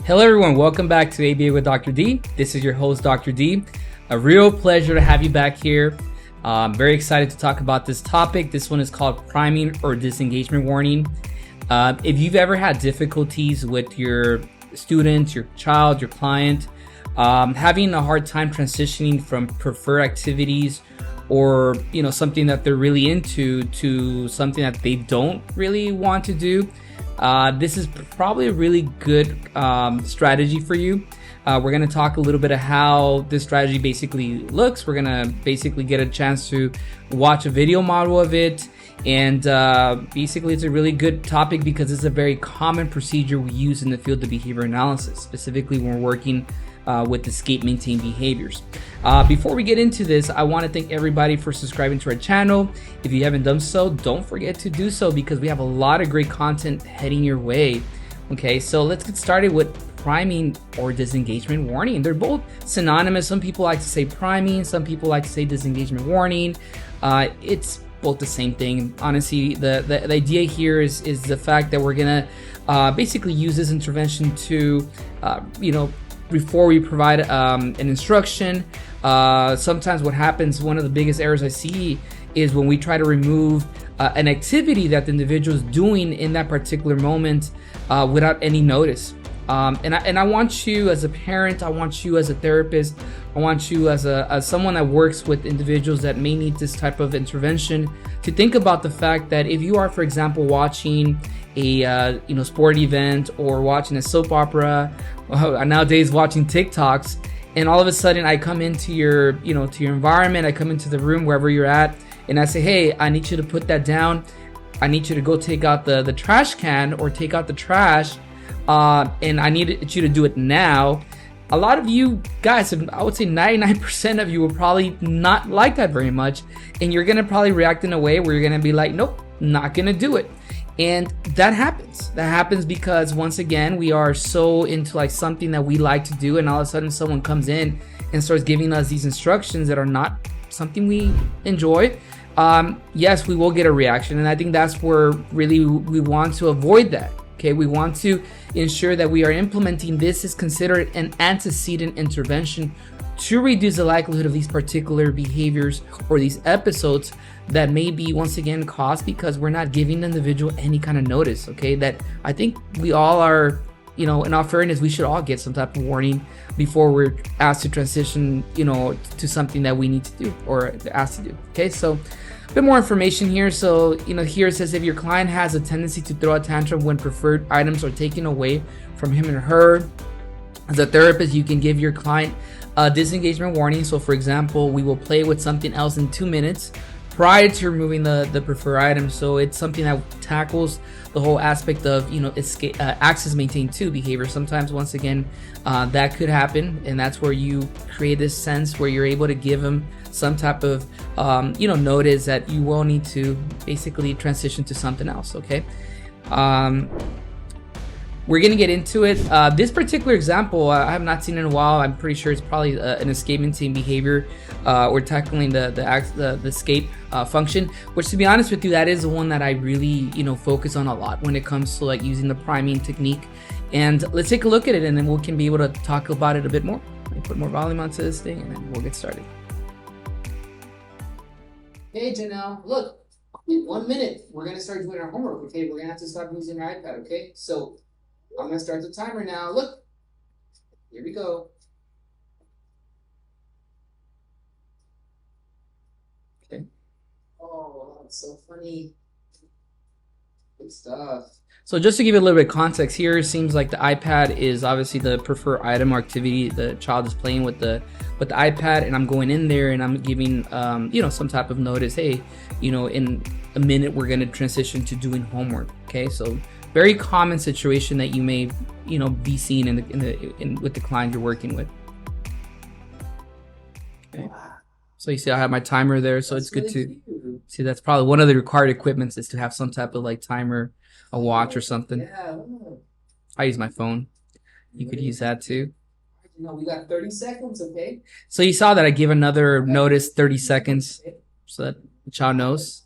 Hello everyone, welcome back to ABA with Dr. D. This is your host, Dr. D. A real pleasure to have you back here. I'm very excited to talk about this topic. This one is called priming or disengagement warning. If you've ever had difficulties with your student, your child, your client, having a hard time transitioning from preferred activities or something that they're really into to something that they don't really want to do, this is probably a really good strategy for you. We're going to talk a little bit of how this strategy basically looks. We're going to basically get a chance to watch a video model of it. And basically, it's a really good topic because it's a very common procedure we use in the field of behavior analysis, specifically when we're working with escape maintain behaviors. Before we get into this, I want to thank everybody for subscribing to our channel. If you haven't done so, don't forget to do so because we have a lot of great content heading your way. Okay, so let's get started with priming or disengagement warning. They're both synonymous. Some people like to say priming, some people like to say disengagement warning. It's both the same thing. Honestly, the idea here is the fact that we're gonna basically use this intervention to before we provide an instruction. Sometimes what happens, one of the biggest errors I see is when we try to remove an activity that the individual is doing in that particular moment without any notice. And I want you as a parent, I want you as a therapist, I want you as someone that works with individuals that may need this type of intervention to think about the fact that if you are, for example, watching a sport event or watching a soap opera, nowadays watching TikToks, and all of a sudden I come into your to your environment, I come into the room wherever you're at, and I say, hey, I need you to put that down. I need you to go take out the trash can or take out the trash. And I need you to do it now. A lot of you guys, I would say 99% of you will probably not like that very much. And you're going to probably react in a way where you're going to be like, nope, not going to do it. And that happens. That happens because once again, we are so into like something that we like to do. And all of a sudden someone comes in and starts giving us these instructions that are not something we enjoy. Yes, we will get a reaction. And I think that's where really we want to avoid that. Okay, we want to ensure that we are implementing this is considered an antecedent intervention to reduce the likelihood of these particular behaviors or these episodes that may be once again caused because we're not giving the individual any kind of notice. Okay, that I think we all are, in all fairness, we should all get some type of warning before we're asked to transition, to something that we need to do or asked to do. Okay, so a bit more information here. So, here it says if your client has a tendency to throw a tantrum when preferred items are taken away from him or her, as a therapist, you can give your client a disengagement warning. So, for example, we will play with something else in 2 minutes prior to removing the preferred item. So it's something that tackles the whole aspect of escape, access maintain to behavior. Sometimes once again that could happen, and that's where you create this sense where you're able to give them some type of notice that you will need to basically transition to something else. Okay, we're gonna get into it. This particular example I have not seen in a while. I'm pretty sure it's probably an escape maintain behavior. We're tackling the escape function, which, to be honest with you, that is the one that I really focus on a lot when it comes to like using the priming technique. And let's take a look at it, and then we can be able to talk about it a bit more. Let me put more volume onto this thing, and then we'll get started. Hey Janelle, look, in 1 minute we're gonna start doing our homework. Okay, we're gonna have to stop using our iPad. Okay, so I'm gonna start the timer now. Look, here we go. Okay. Oh, that's so funny. Good stuff. So just to give you a little bit of context here, it seems like the iPad is obviously the preferred item or activity. The child is playing with the iPad, and I'm going in there and I'm giving some type of notice. Hey, in a minute we're gonna transition to doing homework. Okay, so very common situation that you may be seeing in with the client you're working with. Okay. So you see I have my timer there, so it's good to see. That's probably one of the required equipments is to have some type of like timer, a watch or something. I use my phone. You could use that too. We got 30 seconds, okay? So you saw that I give another notice 30 seconds so that the child knows.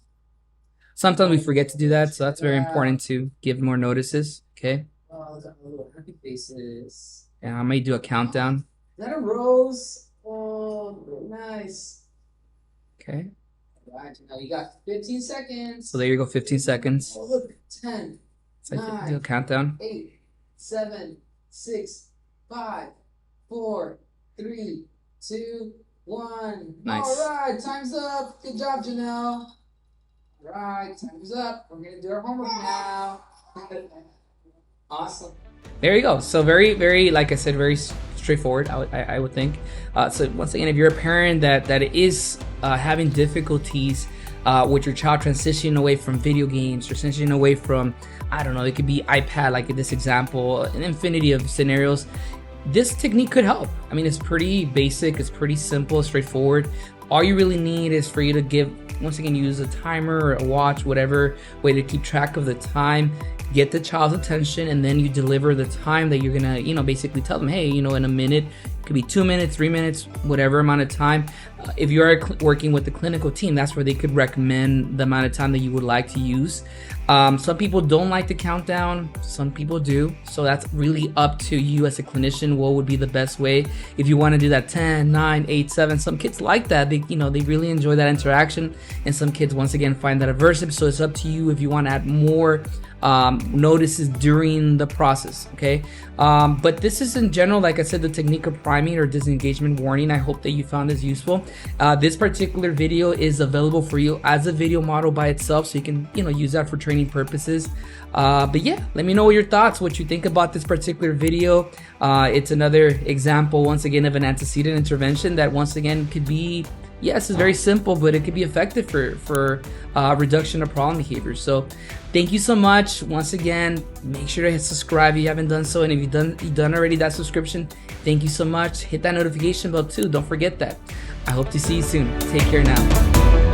Sometimes we forget to do that, so that's very important to give more notices, okay? Oh, look at the little happy faces. And I may do a countdown. Is that a rose? Oh, very nice. Okay. All right, now you got 15 seconds. So there you go, 15 seconds. Oh, look, 10, So I 9, do a countdown. 8, 7, 6, 5, 4, 3, 2, 1. Nice. All right, time's up. Good job, Janelle. All right, time's up. We're going to do our homework now. Awesome. There you go. So very, very, like I said, very straightforward. I would think. So once again, if you're a parent that is having difficulties with your child transitioning away from video games, transitioning away from, I don't know, it could be iPad, like in this example, an infinity of scenarios. This technique could help. I mean, it's pretty basic. It's pretty simple, straightforward. All you really need is for you to give, once again, use a timer or a watch, whatever way to keep track of the time, get the child's attention, and then you deliver the time that you're gonna, basically tell them, hey, in a minute, it could be 2 minutes, 3 minutes, whatever amount of time. If you are working with the clinical team, that's where they could recommend the amount of time that you would like to use. Some people don't like the countdown, some people do. So that's really up to you as a clinician. What would be the best way? If you want to do that 10, 9, 8, 7, some kids like that. They really enjoy that interaction. And some kids, once again, find that aversive. So it's up to you if you want to add more notices during the process. Okay. But this is in general, like I said, the technique of priming or disengagement warning. I hope that you found this useful. This particular video is available for you as a video model by itself, so you can use that for training purposes. But yeah, let me know your thoughts, what you think about this particular video. It's another example, once again, of an antecedent intervention that, once again, could be, yes, it's very simple, but it could be effective for reduction of problem behaviors. So thank you so much. Once again, make sure to hit subscribe if you haven't done so, and if you've done already that subscription, thank you so much. Hit that notification bell too, don't forget that. I hope to see you soon. Take care now.